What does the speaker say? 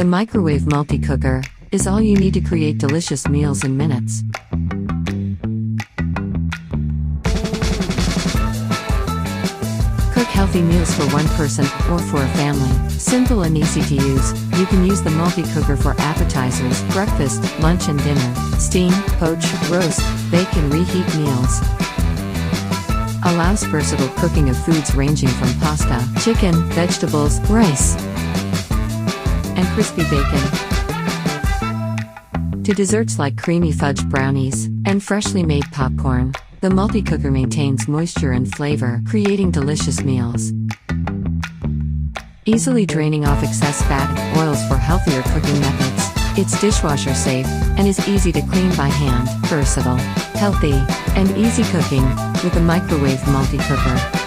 microwave multi-cooker is all you need to create delicious meals in minutes. Cook healthy meals for one person or for a family. Simple and easy to use, you can use the multi-cooker for appetizers, breakfast, lunch and dinner. Steam, poach, roast, bake and reheat meals. Allows versatile cooking of foods ranging from pasta, chicken, vegetables, rice, and crispy bacon, to desserts like creamy fudge brownies and freshly made popcorn. The multi-cooker maintains moisture and flavor, creating delicious meals. Easily draining off excess fat and oils for healthier cooking methods. It's dishwasher safe and is easy to clean by hand. Versatile, healthy, and easy cooking with a microwave multi-cooker.